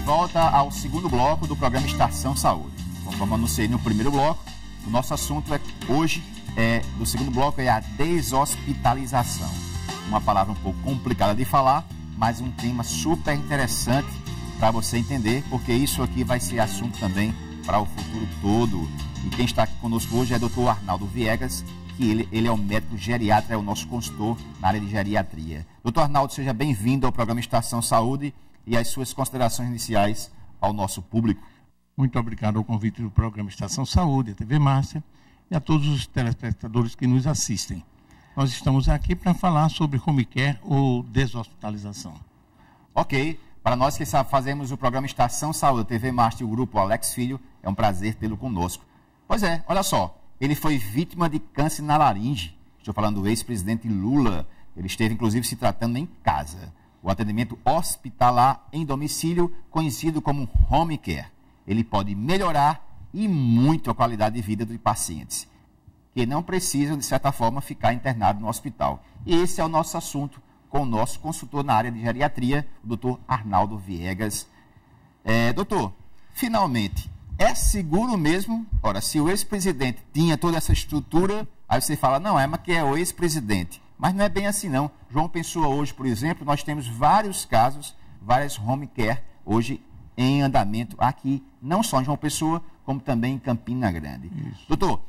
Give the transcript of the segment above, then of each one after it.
volta ao segundo bloco do programa Estação Saúde. Como anunciei no primeiro bloco, o nosso assunto hoje do segundo bloco é a deshospitalização. Uma palavra um pouco complicada de falar, mas um tema super interessante para você entender, porque isso aqui vai ser assunto também para o futuro todo. E quem está aqui conosco hoje é o Dr. Arnaldo Viegas, que ele é o médico geriatra, é o nosso consultor na área de geriatria. Dr. Arnaldo, seja bem-vindo ao programa Estação Saúde e as suas considerações iniciais ao nosso público. Muito obrigado ao convite do programa Estação Saúde, a TV Márcia, e a todos os telespectadores que nos assistem. Nós estamos aqui para falar sobre home care ou deshospitalização. Ok. Para nós que fazemos o programa Estação Saúde, a TV Márcia e o grupo Alex Filho, é um prazer tê-lo conosco. Pois é, olha só, ele foi vítima de câncer na laringe. Estou falando do ex-presidente Lula. Ele esteve, inclusive, se tratando em casa. O atendimento hospitalar em domicílio, conhecido como home care. Ele pode melhorar e muito a qualidade de vida dos pacientes, que não precisam, de certa forma, ficar internados no hospital. E esse é o nosso assunto com o nosso consultor na área de geriatria, o Dr. Arnaldo Viegas. Doutor, finalmente, é seguro mesmo? Ora, se o ex-presidente tinha toda essa estrutura, aí você fala, não, mas que é o ex-presidente. Mas não é bem assim, não. João Pessoa hoje, por exemplo, nós temos vários casos, várias home care hoje em andamento aqui, não só em João Pessoa, como também em Campina Grande. Isso. Doutor,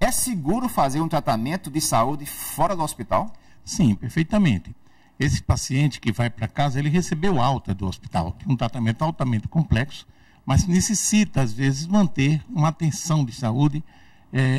é seguro fazer um tratamento de saúde fora do hospital? Sim, perfeitamente. Esse paciente que vai para casa, ele recebeu alta do hospital, um tratamento altamente complexo, mas necessita, às vezes, manter uma atenção de saúde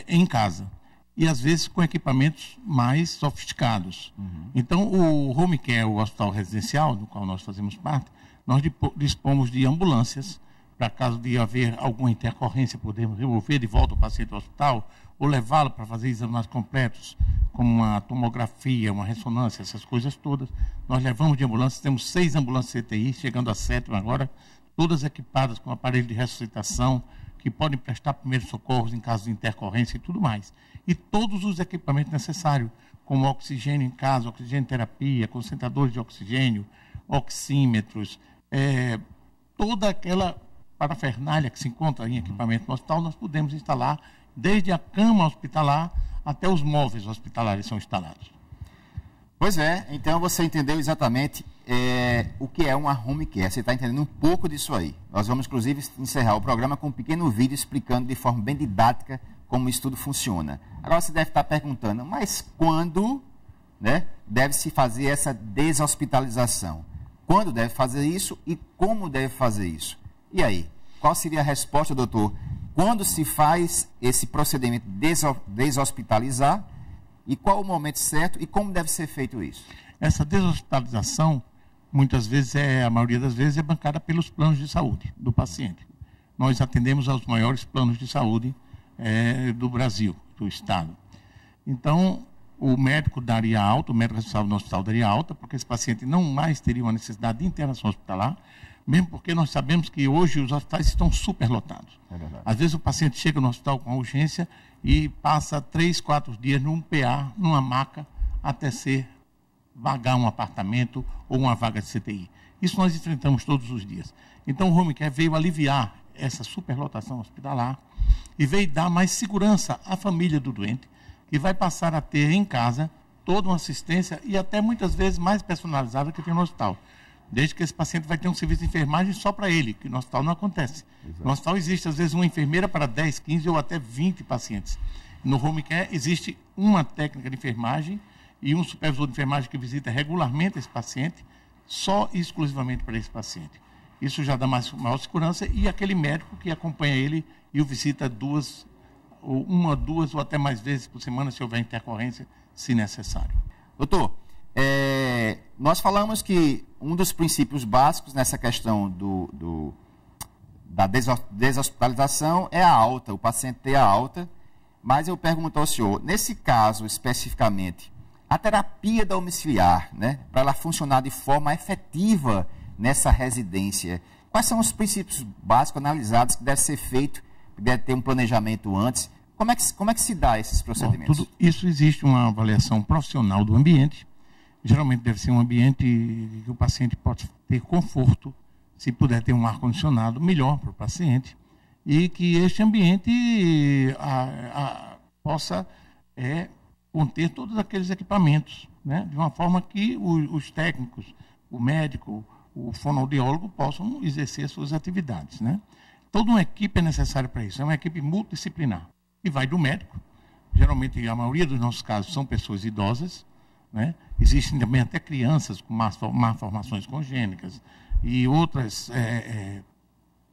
em casa. E, às vezes, com equipamentos mais sofisticados. Então, o home care, o hospital residencial, do qual nós fazemos parte, nós dispomos de ambulâncias, para caso de haver alguma intercorrência, podemos remover de volta o paciente ao hospital, ou levá-lo para fazer exames mais completos, como uma tomografia, uma ressonância, essas coisas todas. Nós levamos de ambulâncias, temos 6 ambulâncias CTI, chegando à 7ª agora, todas equipadas com aparelho de ressuscitação, que podem prestar primeiros socorros em caso de intercorrência e tudo mais. E todos os equipamentos necessários, como oxigênio em casa, oxigênio terapia, concentradores de oxigênio, oxímetros, toda aquela parafernália que se encontra em equipamento no hospital, nós podemos instalar desde a cama hospitalar até os móveis hospitalares são instalados. Pois é, então você entendeu exatamente o que é uma home care. Você está entendendo um pouco disso aí. Nós vamos, inclusive, encerrar o programa com um pequeno vídeo explicando de forma bem didática como isso tudo funciona. Agora você deve estar perguntando, mas quando deve-se fazer essa deshospitalização? Quando deve fazer isso e como deve fazer isso? E aí, qual seria a resposta, doutor? Quando se faz esse procedimento de deshospitalizar e qual o momento certo e como deve ser feito isso? Essa deshospitalização, muitas vezes, a maioria das vezes, é bancada pelos planos de saúde do paciente. Nós atendemos aos maiores planos de saúde do Brasil, do Estado. Então, o médico daria alta, o médico responsável no hospital daria alta, porque esse paciente não mais teria uma necessidade de internação hospitalar, mesmo porque nós sabemos que hoje os hospitais estão superlotados. Às vezes o paciente chega no hospital com urgência e passa 3, 4 dias num PA, numa maca, até ser vagar um apartamento ou uma vaga de CTI. Isso nós enfrentamos todos os dias. Então o home care veio aliviar essa superlotação hospitalar e veio dar mais segurança à família do doente, que vai passar a ter em casa toda uma assistência e até muitas vezes mais personalizada que tem no hospital. Desde que esse paciente vai ter um serviço de enfermagem só para ele, que no hospital não acontece. Exato. No hospital existe, às vezes, uma enfermeira para 10, 15 ou até 20 pacientes. No home care existe uma técnica de enfermagem e um supervisor de enfermagem que visita regularmente esse paciente, só e exclusivamente para esse paciente. Isso já dá maior segurança e aquele médico que acompanha ele e o visita uma, duas ou até mais vezes por semana, se houver intercorrência, se necessário. Doutor, nós falamos que um dos princípios básicos nessa questão da deshospitalização é a alta, o paciente ter a alta, mas eu pergunto ao senhor, nesse caso especificamente, a terapia domiciliar, para ela funcionar de forma efetiva nessa residência, quais são os princípios básicos analisados que deve ser feito, que deve ter um planejamento antes? Como é que se dá esses procedimentos? Tudo isso existe uma avaliação profissional do ambiente. Geralmente deve ser um ambiente que o paciente pode ter conforto, se puder ter um ar-condicionado, melhor para o paciente, e que este ambiente possa conter todos aqueles equipamentos, né? De uma forma que os técnicos, o médico, o fonoaudiólogo possam exercer as suas atividades, né? Toda uma equipe é necessária para isso, é uma equipe multidisciplinar, e vai do médico. Geralmente, a maioria dos nossos casos são pessoas idosas, né? Existem também até crianças com malformações congênitas e outras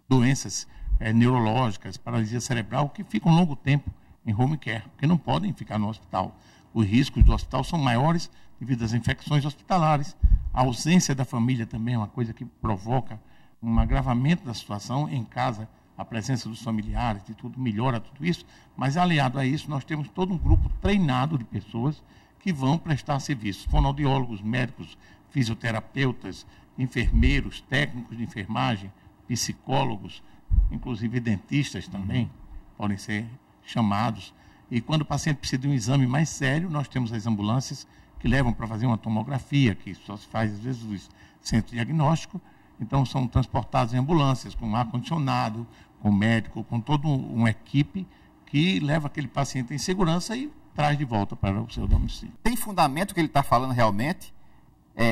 doenças neurológicas, paralisia cerebral, que ficam um longo tempo em home care, porque não podem ficar no hospital. Os riscos do hospital são maiores devido às infecções hospitalares. A ausência da família também é uma coisa que provoca um agravamento da situação. Em casa, a presença dos familiares e tudo melhora tudo isso, mas aliado a isso, nós temos todo um grupo treinado de pessoas que vão prestar serviços, fonoaudiólogos, médicos, fisioterapeutas, enfermeiros, técnicos de enfermagem, psicólogos, inclusive dentistas também podem ser chamados. E quando o paciente precisa de um exame mais sério, nós temos as ambulâncias que levam para fazer uma tomografia, que só se faz, às vezes, no centro diagnóstico. Então, são transportados em ambulâncias, com ar-condicionado, com médico, com toda uma equipe que leva aquele paciente em segurança e traz de volta para o seu domicílio. Tem fundamento que ele está falando realmente?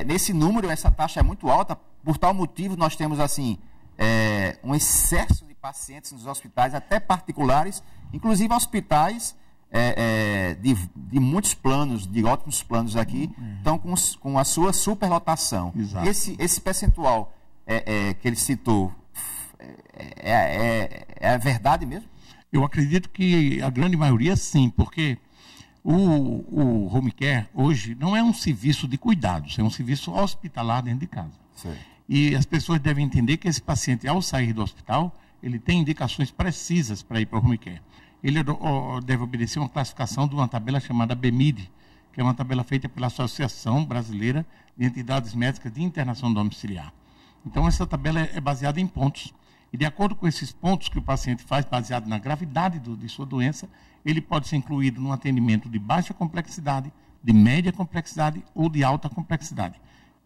Nesse número, essa taxa é muito alta. Por tal motivo, nós temos, assim, um excesso de pacientes nos hospitais, até particulares, inclusive hospitais de muitos planos, de ótimos planos aqui, estão com a sua superlotação. Exato. Esse percentual que ele citou, é verdade mesmo? Eu acredito que a grande maioria sim, porque o home care hoje não é um serviço de cuidados, é um serviço hospitalar dentro de casa. Sim. E as pessoas devem entender que esse paciente, ao sair do hospital, ele tem indicações precisas para ir para o home care. Ele deve obedecer uma classificação de uma tabela chamada BEMID, que é uma tabela feita pela Associação Brasileira de Entidades Médicas de Internação Domiciliar. Então, essa tabela é baseada em pontos. E, de acordo com esses pontos que o paciente faz, baseado na gravidade de sua doença, ele pode ser incluído num atendimento de baixa complexidade, de média complexidade ou de alta complexidade.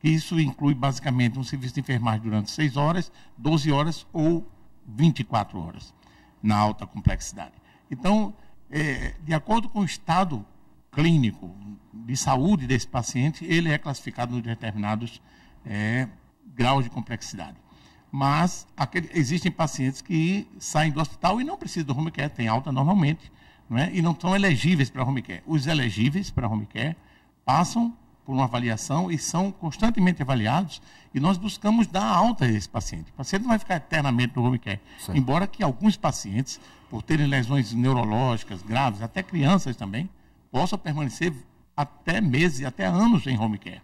Isso inclui, basicamente, um serviço de enfermagem durante 6 horas, 12 horas ou 24 horas, na alta complexidade. Então, de acordo com o estado clínico de saúde desse paciente, ele é classificado em determinados graus de complexidade. Mas existem pacientes que saem do hospital e não precisam do home care, têm alta normalmente, não é? E não são elegíveis para home care. Os elegíveis para home care passam por uma avaliação e são constantemente avaliados, e nós buscamos dar alta a esse paciente. O paciente não vai ficar eternamente no home care, sim, embora que alguns pacientes, por terem lesões neurológicas graves, até crianças também, possam permanecer até meses, até anos em home care.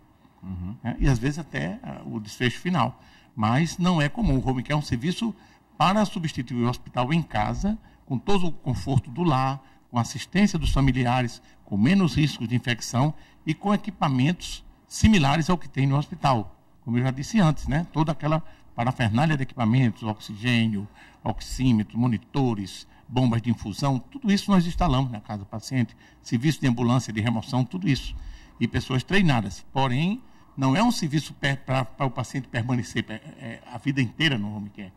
E às vezes até o desfecho final. Mas não é comum. O home care é um serviço para substituir o hospital em casa, com todo o conforto do lar, com assistência dos familiares, com menos riscos de infecção e com equipamentos similares ao que tem no hospital. Como eu já disse antes, né? Toda aquela parafernália de equipamentos, oxigênio, oxímetro, monitores, bombas de infusão, tudo isso nós instalamos na casa do paciente, serviço de ambulância, de remoção, tudo isso. E pessoas treinadas. Porém, não é um serviço para o paciente permanecer a vida inteira no home care.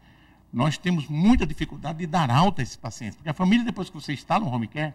Nós temos muita dificuldade de dar alta a esses pacientes, porque a família, depois que você está no home care,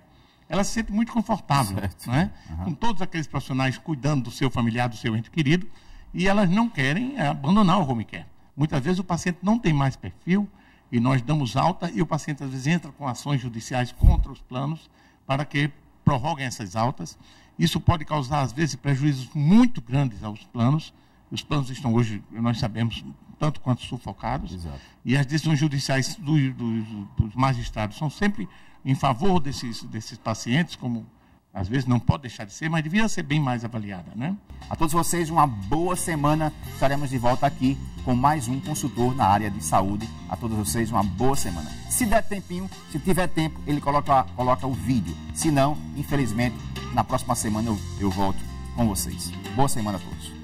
ela se sente muito confortável, não é? Com todos aqueles profissionais cuidando do seu familiar, do seu ente querido, e elas não querem abandonar o home care. Muitas vezes o paciente não tem mais perfil, e nós damos alta, e o paciente às vezes entra com ações judiciais contra os planos, para que prorroguem essas altas. Isso pode causar, às vezes, prejuízos muito grandes aos planos. Os planos estão hoje, nós sabemos, tanto quanto sufocados. Exato. E as decisões judiciais dos magistrados são sempre em favor desses pacientes, como às vezes não pode deixar de ser, mas devia ser bem mais avaliada, né? A todos vocês, uma boa semana. Estaremos de volta aqui com mais um consultor na área de saúde. A todos vocês, uma boa semana. Se der tempinho, se tiver tempo, ele coloca o vídeo. Se não, infelizmente, na próxima semana eu volto com vocês. Boa semana a todos.